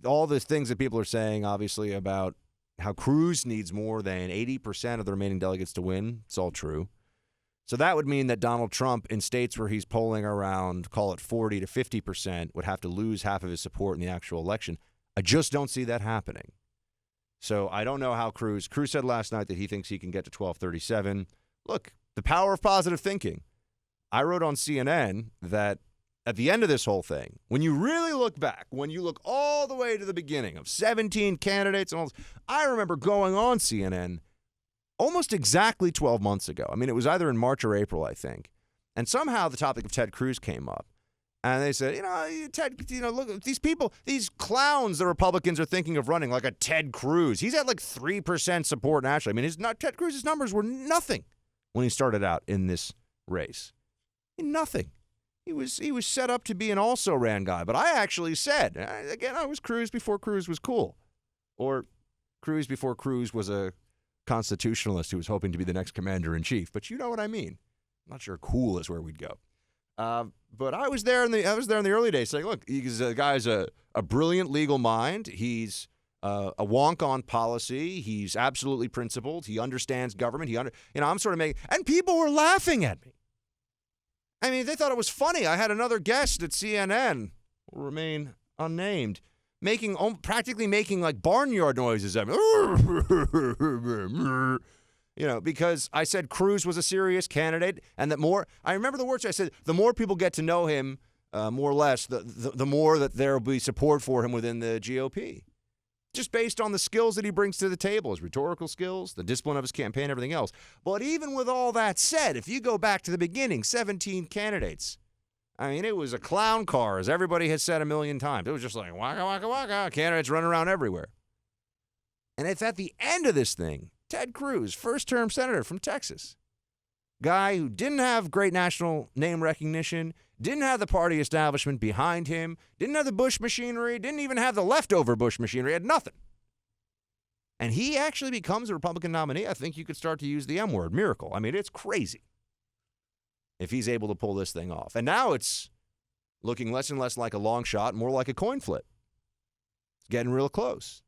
all the things that people are saying, obviously, about how Cruz needs more than 80% of the remaining delegates to win, it's all true. So that would mean that Donald Trump, in states where he's polling around, call it 40 to 50%, would have to lose half of his support in the actual election. I just don't see that happening. So I don't know how Cruz said last night that he thinks he can get to 1237. Look, the power of positive thinking. I wrote on CNN that at the end of this whole thing, when you really look back, when you look all the way to the beginning of 17 candidates and all this, I remember going on CNN almost exactly 12 months ago. I mean, it was either in March or April, I think. And somehow the topic of Ted Cruz came up. And they said, Ted, look at these people, these clowns the Republicans are thinking of running, like a Ted Cruz. He's at like 3% support nationally. I mean, Ted Cruz's numbers were nothing when he started out in this race. Nothing. He was set up to be an also-ran guy. But I actually said, again, I was Cruz before Cruz was cool. Or Cruz before Cruz was a constitutionalist who was hoping to be the next commander-in-chief. But you know what I mean. I'm not sure cool is where we'd go. But I was there in the early days saying, look, he's a guy's a brilliant legal mind. He's a wonk on policy. He's absolutely principled. He understands government. I'm sort of making, and people were laughing at me. I mean, they thought it was funny. I had another guest at CNN, will remain unnamed, practically making like barnyard noises at me. Because I said Cruz was a serious candidate, and that I remember the words I said, the more people get to know him, more or less, the more that there will be support for him within the GOP. Just based on the skills that he brings to the table, his rhetorical skills, the discipline of his campaign, everything else. But even with all that said, if you go back to the beginning, 17 candidates, I mean, it was a clown car, as everybody has said a million times. It was just like, waka, waka, waka, candidates running around everywhere. And it's at the end of this thing, Ted Cruz, first-term senator from Texas, guy who didn't have great national name recognition, didn't have the party establishment behind him, didn't have the Bush machinery, didn't even have the leftover Bush machinery, had nothing. And he actually becomes a Republican nominee. I think you could start to use the M word, miracle. I mean, it's crazy if he's able to pull this thing off. And now it's looking less and less like a long shot, more like a coin flip. It's getting real close.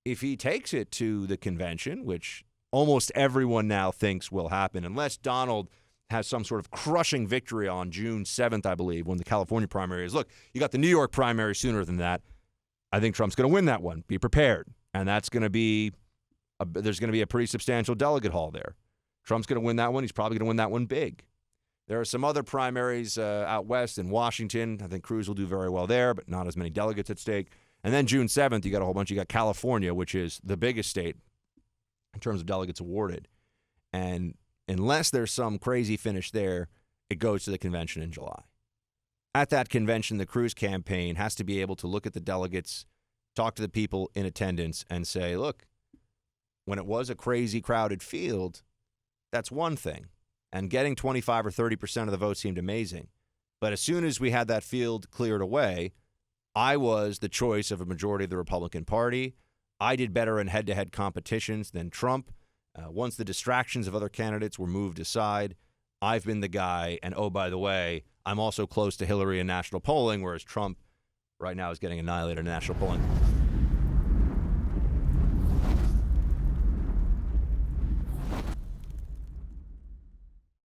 If he takes it to the convention, which almost everyone now thinks will happen, unless Donald has some sort of crushing victory on June 7th, I believe, when the California primary is. Look, you got the New York primary sooner than that. I think Trump's going to win that one. Be prepared. And that's going to be, there's going to be a pretty substantial delegate haul there. Trump's going to win that one. He's probably going to win that one big. There are some other primaries out west in Washington. I think Cruz will do very well there, but not as many delegates at stake. And then June 7th, you got a whole bunch. You got California, which is the biggest state in terms of delegates awarded. And unless there's some crazy finish there, it goes to the convention in July. At that convention, the Cruz campaign has to be able to look at the delegates, talk to the people in attendance, and say, look, when it was a crazy crowded field, that's one thing. And getting 25 or 30% of the vote seemed amazing. But as soon as we had that field cleared away, I was the choice of a majority of the Republican Party. I did better in head-to-head competitions than Trump. Once the distractions of other candidates were moved aside, I've been the guy. And oh, by the way, I'm also close to Hillary in national polling, whereas Trump right now is getting annihilated in national polling.